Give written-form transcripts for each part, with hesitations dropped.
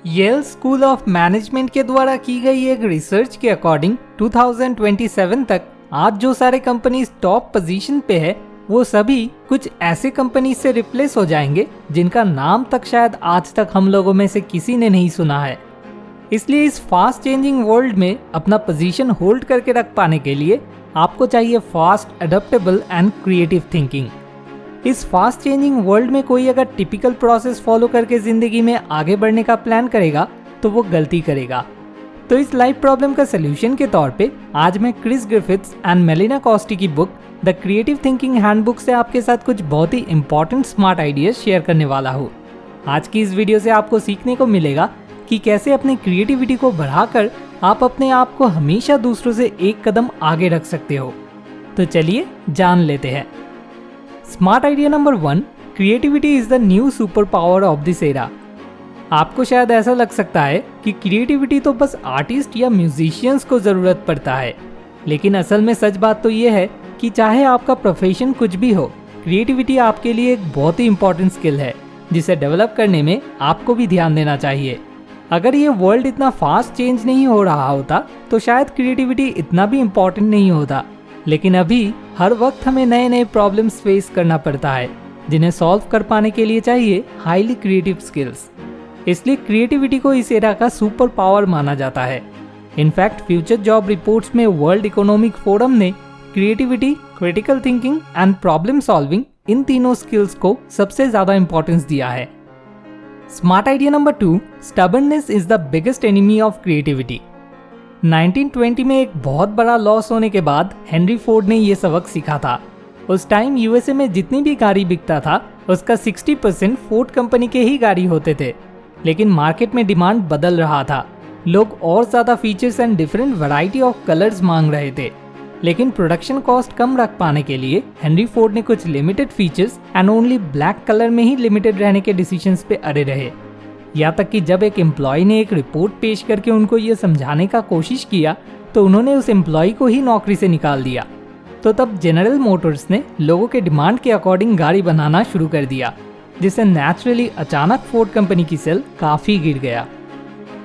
L school of management के द्वारा की गई एक रिसर्च के अकॉर्डिंग 2027 तक आज जो सारे कंपनीज टॉप पोजीशन पे है वो सभी कुछ ऐसे कंपनीज से रिप्लेस हो जाएंगे जिनका नाम तक शायद आज तक हम लोगों में से किसी ने नहीं सुना है। इसलिए इस फास्ट चेंजिंग वर्ल्ड में अपना पोजीशन होल्ड करके रख पाने के लिए आपको चाहिए fast, adaptable and creative thinking. इस फास्ट चेंजिंग वर्ल्ड में कोई अगर टिपिकल प्रोसेस फॉलो करके जिंदगी में आगे बढ़ने का प्लान करेगा तो वो गलती करेगा। तो इस लाइफ प्रॉब्लम का सलूशन के तौर पे आज मैं क्रिस ग्रिफिथ्स एंड मेलिना कॉस्टी की book the creative thinking handbook से आपके साथ कुछ बहुत ही इंपॉर्टेंट स्मार्ट आइडियाज शेयर करने वाला हूँ। आज की इस वीडियो से आपको सीखने को मिलेगा कि कैसे अपनी क्रिएटिविटी को बढ़ाकर आप अपने आप को हमेशा दूसरों से एक कदम आगे रख सकते हो। तो चलिए जान लेते हैं। Smart idea number 1, creativity is the new super power of this era. आपको शायद ऐसा लग सकता है कि क्रिएटिविटी तो बस आर्टिस्ट या म्यूजिशियंस को ज़रूरत पड़ता है, लेकिन असल में सच बात तो ये है कि चाहे आपका प्रोफेशन कुछ भी हो, क्रिएटिविटी आपके लिए एक बहुत ही इंपॉर्टेंट स्किल है जिसे डेवलप करने में आपको भी ध्यान देना चाहिए। अगर ये वर्ल्ड इतना फास्ट चेंज नहीं हो रहा होता तो शायद क्रिएटिविटी इतना भी इम्पोर्टेंट नहीं होता, लेकिन अभी हर वक्त हमें नए नए प्रॉब्लम्स फेस करना पड़ता है जिन्हें सॉल्व कर पाने के लिए चाहिए हाईली क्रिएटिव स्किल्स। इसलिए क्रिएटिविटी को इस एरा का सुपर पावर माना जाता है। इनफैक्ट फ्यूचर जॉब रिपोर्ट्स में वर्ल्ड इकोनॉमिक फोरम ने creativity, critical thinking and problem solving, इन तीनों स्किल्स को सबसे ज्यादा इंपॉर्टेंस दिया है। Smart idea number 2, stubbornness is the biggest enemy of creativity. 1920 में एक बहुत बड़ा लॉस होने के बाद हेनरी फोर्ड ने ये सबक सीखा था। उस टाइम यूएसए में जितनी भी गाड़ी बिकता था उसका 60% फोर्ड कंपनी के ही गाड़ी होते थे, लेकिन मार्केट में डिमांड बदल रहा था। लोग और ज़्यादा features and different variety of colours मांग रहे थे, लेकिन प्रोडक्शन कॉस्ट कम रख पाने के लिए हेनरी फोर्ड ने कुछ limited features and only black colour में ही लिमिटेड रहने के डिसीजंस पे अड़े रहे। यहाँ तक कि जब एक एम्प्लॉय ने एक रिपोर्ट पेश करके उनको ये समझाने का कोशिश किया तो उन्होंने उस एम्प्लॉय को ही नौकरी से निकाल दिया। तो तब जनरल मोटर्स ने लोगों के डिमांड के अकॉर्डिंग गाड़ी बनाना शुरू कर दिया, जिससे नेचुरली अचानक फोर्ड कंपनी की सेल काफ़ी गिर गया।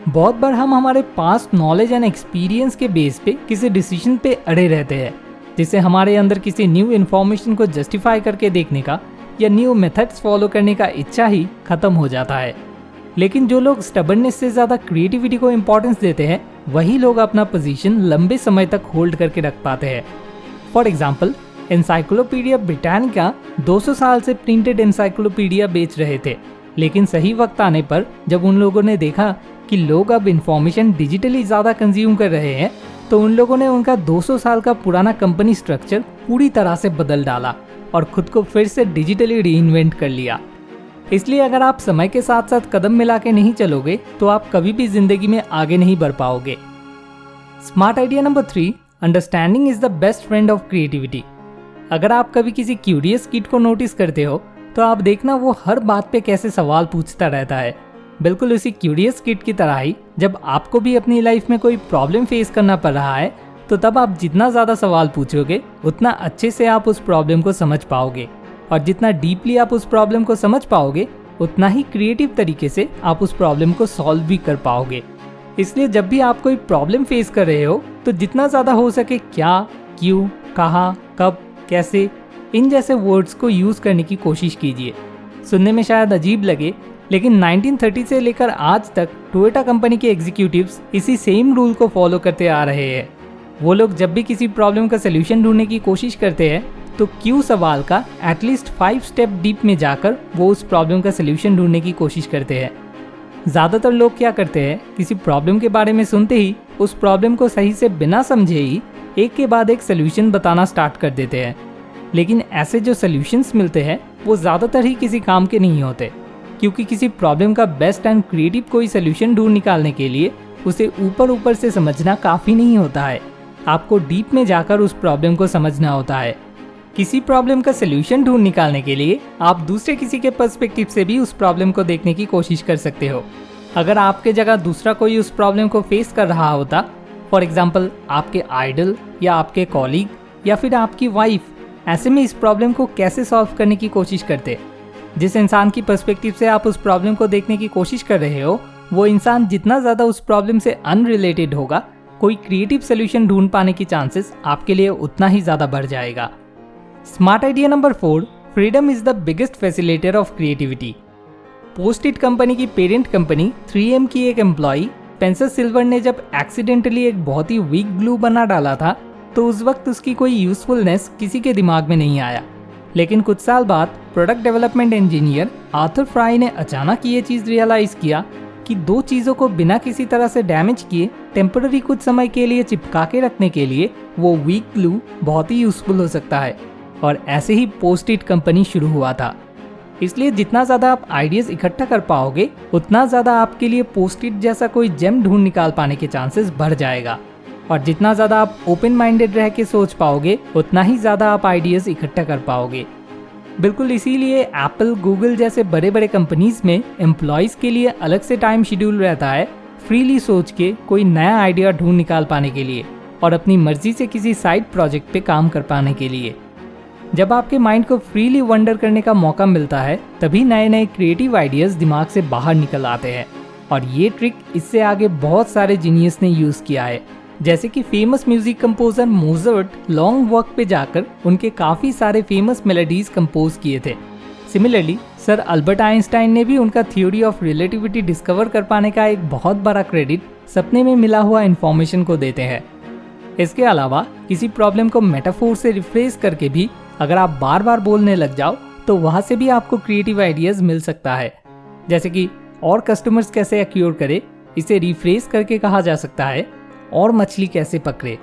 बहुत बार हम हमारे पास्ट नॉलेज एंड एक्सपीरियंस के बेस पे किसी डिसीजन पे अड़े रहते हैं, जिससे हमारे अंदर किसी न्यू इन्फॉर्मेशन को जस्टिफाई करके देखने का या न्यू मेथड्स फॉलो करने का इच्छा ही खत्म हो जाता है। लेकिन जो लोग स्टबर्ननेस से ज़्यादा क्रिएटिविटी को इम्पोर्टेंस देते हैं वही लोग अपना पोजीशन लंबे समय तक होल्ड करके रख पाते हैं। फॉर एग्जाम्पल, एनसाइक्लोपीडिया ब्रिटानिका 200 साल से प्रिंटेड एनसाइक्लोपीडिया बेच रहे थे, लेकिन सही वक्त आने पर जब उन लोगों ने देखा कि लोग अब इंफॉर्मेशन डिजिटली ज़्यादा कंज्यूम कर रहे हैं तो उन लोगों ने उनका 200 साल का पुराना कंपनी स्ट्रक्चर पूरी तरह से बदल डाला और खुद को फिर से डिजिटली रीइन्वेंट कर लिया। इसलिए अगर आप समय के साथ साथ कदम मिला के नहीं चलोगे तो आप कभी भी जिंदगी में आगे नहीं बढ़ पाओगे। Smart idea number 3, understanding is the best friend of creativity. अगर आप कभी किसी क्यूरियस किड को नोटिस करते हो तो आप देखना वो हर बात पे कैसे सवाल पूछता रहता है। बिल्कुल उसी क्यूरियस किड की तरह ही जब आपको भी अपनी लाइफ में कोई प्रॉब्लम फेस करना पड़ रहा है तो तब आप जितना ज़्यादा सवाल पूछोगे उतना अच्छे से आप उस प्रॉब्लम को समझ पाओगे, और जितना डीपली आप उस प्रॉब्लम को समझ पाओगे उतना ही क्रिएटिव तरीके से आप उस प्रॉब्लम को सॉल्व भी कर पाओगे। इसलिए जब भी आप कोई प्रॉब्लम फेस कर रहे हो तो जितना ज़्यादा हो सके क्या, क्यों, कहाँ, कब, कैसे, इन जैसे वर्ड्स को यूज़ करने की कोशिश कीजिए। सुनने में शायद अजीब लगे, लेकिन 1930 से लेकर आज तक टोयोटा कंपनी के एग्जीक्यूटिव्स इसी सेम रूल को फॉलो करते आ रहे हैं। वो लोग जब भी किसी प्रॉब्लम का सलूशन ढूंढने की कोशिश करते हैं तो क्यों सवाल का एटलीस्ट 5 स्टेप डीप में जाकर वो उस प्रॉब्लम का सलूशन ढूंढने की कोशिश करते हैं। ज़्यादातर लोग क्या करते हैं, किसी प्रॉब्लम के बारे में सुनते ही उस प्रॉब्लम को सही से बिना समझे ही एक के बाद एक सलूशन बताना स्टार्ट कर देते हैं। लेकिन ऐसे जो सलूशंस मिलते हैं वो ज़्यादातर ही किसी काम के नहीं होते, क्योंकि किसी प्रॉब्लम का बेस्ट एंड क्रिएटिव कोई सलूशन ढूंढ निकालने के लिए उसे ऊपर ऊपर से समझना काफ़ी नहीं होता है। आपको डीप में जाकर उस प्रॉब्लम को समझना होता है। किसी प्रॉब्लम का सलूशन ढूंढ निकालने के लिए आप दूसरे किसी के पर्सपेक्टिव से भी उस प्रॉब्लम को देखने की कोशिश कर सकते हो। अगर आपके जगह दूसरा कोई उस प्रॉब्लम को फेस कर रहा होता, फॉर एग्जाम्पल आपके आइडल या आपके कॉलीग या फिर आपकी वाइफ, ऐसे में इस प्रॉब्लम को कैसे सॉल्व करने की कोशिश करते। जिस इंसान की पर्सपेक्टिव से आप उस प्रॉब्लम को देखने की कोशिश कर रहे हो वो इंसान जितना ज़्यादा उस प्रॉब्लम से अनरिलेटेड होगा, कोई क्रिएटिव सोल्यूशन ढूंढ पाने की चांसेस आपके लिए उतना ही ज़्यादा बढ़ जाएगा। Smart idea number 4, freedom is the biggest facilitator of creativity. Post-it company की पेरेंट कंपनी 3M की एक एम्प्लॉई स्पेंसर सिल्वर ने जब एक्सीडेंटली एक बहुत ही वीक ग्लू बना डाला था, तो उस वक्त उसकी कोई यूजफुलनेस किसी के दिमाग में नहीं आया। लेकिन कुछ साल बाद product development engineer Arthur fry ने अचानक ये चीज़ रियलाइज़ किया कि दो चीज़ों को बिना किसी तरह से डैमेज किए टेम्पररी कुछ समय के लिए चिपका के रखने के लिए वो वीक ग्लू बहुत ही यूजफुल हो सकता है। और ऐसे ही पोस्ट-इट कंपनी शुरू हुआ था। इसलिए जितना ज़्यादा आप आइडियाज़ इकट्ठा कर पाओगे, उतना ज़्यादा आपके लिए पोस्ट-इट जैसा कोई जेम ढूंढ निकाल पाने के चांसेस बढ़ जाएगा। और जितना ज़्यादा आप ओपन माइंडेड रह के सोच पाओगे, उतना ही ज़्यादा आप आइडियाज़ इकट्ठा कर पाओगे। बिल्कुल इसीलिए एप्पल, गूगल जैसे बड़े बड़े कंपनीज में एम्प्लॉयज़ के लिए अलग से टाइम शेड्यूल रहता है फ्रीली सोच के कोई नया आइडिया ढूंढ निकाल पाने के लिए और अपनी मर्जी से किसी साइड प्रोजेक्ट पे काम कर पाने के लिए। जब आपके माइंड को फ्रीली वंडर करने का मौका मिलता है, तभी नए नए क्रिएटिव आइडियाज़ दिमाग से बाहर निकल आते हैं। और ये ट्रिक इससे आगे बहुत सारे जीनियस ने यूज़ किया है, जैसे कि famous music composer Mozart long walk पे जाकर उनके काफ़ी सारे फेमस मेलोडीज कंपोज किए थे। सिमिलरली सर अल्बर्ट आइंस्टाइन ने भी उनका थ्योरी ऑफ रिलेटिविटी डिस्कवर कर पाने का एक बहुत बड़ा क्रेडिट सपने में मिला हुआ इन्फॉर्मेशन को देते हैं। इसके अलावा किसी प्रॉब्लम को मेटाफोर से रिफ्रेस करके भी अगर आप बार बार बोलने लग जाओ, तो वहाँ से भी आपको क्रिएटिव आइडियाज़ मिल सकता है। जैसे कि और कस्टमर्स कैसे एक्योर करे, इसे रिफ्रेस करके कहा जा सकता है और मछली कैसे पकड़े।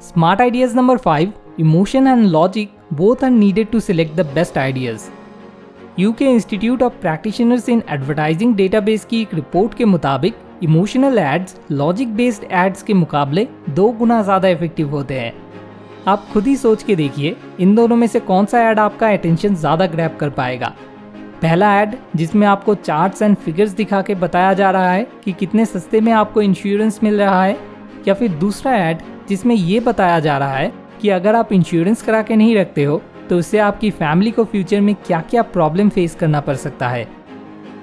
Smart ideas number 5, emotion and logic both are needed to select the best ideas. UK institute of practitioners in advertising database की एक रिपोर्ट के मुताबिक emotional ads logic based ads के मुकाबले 2 गुना ज़्यादा इफेक्टिव होते हैं। आप खुद ही सोच के देखिए, इन दोनों में से कौन सा ऐड आपका अटेंशन ज़्यादा ग्रैब कर पाएगा। पहला ऐड जिसमें आपको चार्ट्स एंड फिगर्स दिखा के बताया जा रहा है कि कितने सस्ते में आपको इंश्योरेंस मिल रहा है, या फिर दूसरा ऐड जिसमें ये बताया जा रहा है कि अगर आप इंश्योरेंस करा के नहीं रखते हो तो उससे आपकी फैमिली को फ्यूचर में क्या क्या प्रॉब्लम फेस करना पड़ सकता है।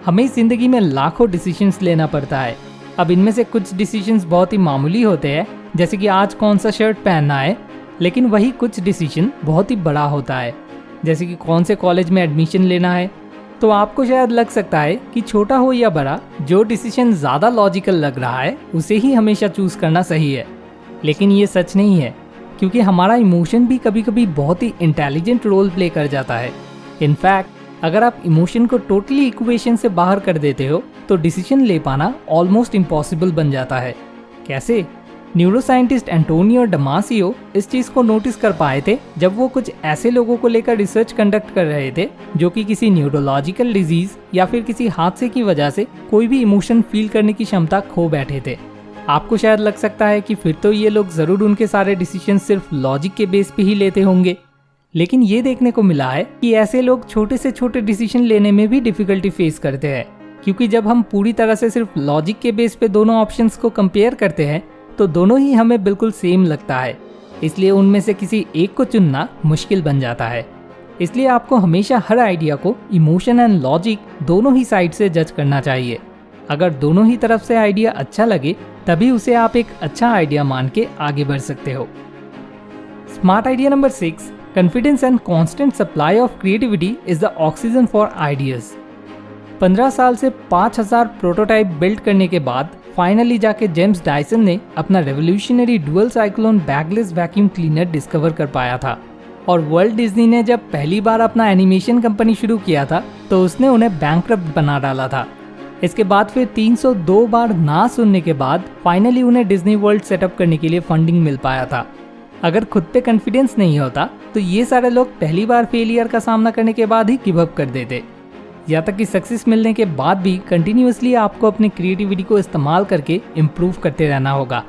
हमें ज़िंदगी में लाखों डिसीजंस लेना पड़ता है। अब इनमें से कुछ डिसीजंस बहुत ही मामूली होते हैं, जैसे कि आज कौन सा शर्ट पहनना है, लेकिन वही कुछ डिसीजन बहुत ही बड़ा होता है, जैसे कि कौन से कॉलेज में एडमिशन लेना है। तो आपको शायद लग सकता है कि छोटा हो या बड़ा, जो डिसीजन ज़्यादा लॉजिकल लग रहा है उसे ही हमेशा चूज़ करना सही है। लेकिन ये सच नहीं है, क्योंकि हमारा इमोशन भी कभी कभी बहुत ही इंटेलिजेंट रोल प्ले कर जाता है। इनफैक्ट अगर आप इमोशन को टोटली इक्वेशन से बाहर कर देते हो तो डिसीजन ले पाना ऑलमोस्ट इम्पॉसिबल बन जाता है। कैसे? न्यूरोसाइंटिस्ट एंटोनियो डमासियो इस चीज़ को नोटिस कर पाए थे जब वो कुछ ऐसे लोगों को लेकर रिसर्च कंडक्ट कर रहे थे जो कि किसी न्यूरोलॉजिकल डिजीज या फिर किसी हादसे की वजह से कोई भी इमोशन फील करने की क्षमता खो बैठे थे। आपको शायद लग सकता है कि फिर तो ये लोग ज़रूर उनके सारे डिसीजन सिर्फ लॉजिक के बेस पे ही लेते होंगे, लेकिन ये देखने को मिला है कि ऐसे लोग छोटे से छोटे डिसीजन लेने में भी डिफिकल्टी फेस करते हैं, क्योंकि जब हम पूरी तरह से सिर्फ लॉजिक के बेस पे दोनों ऑप्शंस को कंपेयर करते हैं तो दोनों ही हमें बिल्कुल सेम लगता है। इसलिए उनमें से किसी एक को चुनना मुश्किल बन जाता है। इसलिए आपको हमेशा हर आइडिया को इमोशन एंड लॉजिक दोनों ही साइड से जज करना चाहिए। अगर दोनों ही तरफ से आइडिया अच्छा लगे तभी उसे आप एक अच्छा आइडिया मान के आगे बढ़ सकते हो। Smart idea number 6, confidence and constant supply of creativity is the oxygen for ideas. 15 साल से 5000 प्रोटोटाइप बिल्ड करने के बाद फाइनली जाके जेम्स डायसन ने अपना revolutionary dual cyclone bagless vacuum cleaner discover कर पाया था। और वर्ल्ट डिज्नी ने जब पहली बार अपना एनिमेशन कंपनी शुरू किया था तो उसने उन्हें बैंकरप्ट बना डाला था। इसके बाद फिर 302 बार ना सुनने के बाद फाइनली उन्हें डिज्नी वर्ल्ड सेटअप करने के लिए फंडिंग मिल पाया था। अगर खुद पे कॉन्फिडेंस नहीं होता तो ये सारे लोग पहली बार फेलियर का सामना करने के बाद ही गिव अप कर देते। या तक कि सक्सेस मिलने के बाद भी कंटिन्यूअसली आपको अपनी क्रिएटिविटी को इस्तेमाल करके इम्प्रूव करते रहना होगा,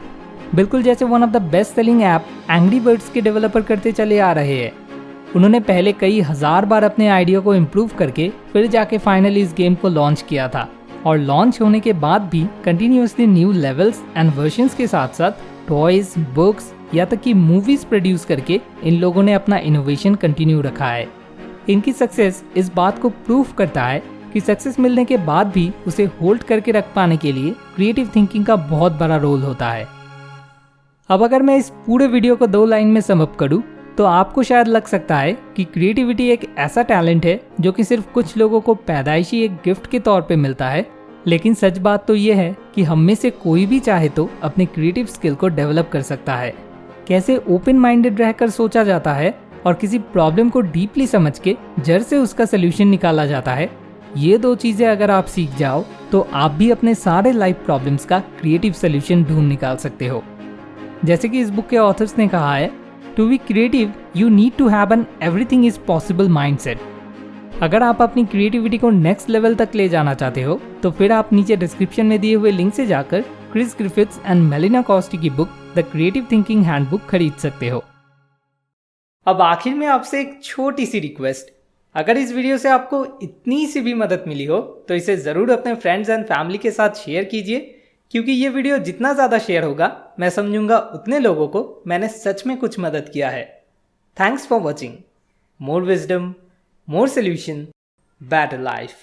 बिल्कुल जैसे one of the best selling app angry birds के डेवलपर करते चले आ रहे हैं। उन्होंने पहले कई हज़ार बार अपने आइडिया को इम्प्रूव करके फिर जाके फाइनली इस गेम को लॉन्च किया था, और लॉन्च होने के बाद भी continuously new levels and versions के साथ साथ टॉयज, बुक्स या तक कि मूवीज प्रोड्यूस करके इन लोगों ने अपना इनोवेशन कंटिन्यू रखा है। इनकी सक्सेस इस बात को प्रूफ करता है कि सक्सेस मिलने के बाद भी उसे होल्ड करके रख पाने के लिए क्रिएटिव थिंकिंग का बहुत बड़ा रोल होता है। अब अगर मैं इस पूरे वीडियो को 2 लाइन में सम अप करूं तो आपको शायद लग सकता है कि क्रिएटिविटी एक ऐसा टैलेंट है जो कि सिर्फ कुछ लोगों को पैदाइशी एक गिफ्ट के तौर पे मिलता है, लेकिन सच बात तो ये है कि हम में से कोई भी चाहे तो अपने क्रिएटिव स्किल को डेवलप कर सकता है। कैसे ओपन माइंडेड रहकर सोचा जाता है और किसी प्रॉब्लम को डीपली समझ के जड़ से उसका सोल्यूशन निकाला जाता है, ये 2 चीजें अगर आप सीख जाओ तो आप भी अपने सारे लाइफ प्रॉब्लम्स का क्रिएटिव सोल्यूशन ढूंढ निकाल सकते हो। जैसे कि इस बुक के ऑथर्स ने कहा है, to be creative you need to have an everything is possible mindset. अगर आप अपनी क्रिएटिविटी को नेक्स्ट लेवल तक ले जाना चाहते हो तो फिर आप नीचे डिस्क्रिप्शन में दिए हुए लिंक से जाकर क्रिस ग्रिफिथ्स एंड मेलिना कॉस्टी की book the creative thinking handbook खरीद सकते हो। अब आखिर में आपसे एक छोटी सी रिक्वेस्ट, अगर इस वीडियो से आपको इतनी सी भी मदद मिली हो तो इसे ज़रूर अपने फ्रेंड्स एंड फैमिली के साथ शेयर कीजिए, क्योंकि ये वीडियो जितना ज़्यादा शेयर होगा मैं समझूंगा उतने लोगों को मैंने सच में कुछ मदद किया है। Thanks for watching. More wisdom, more solution, better life.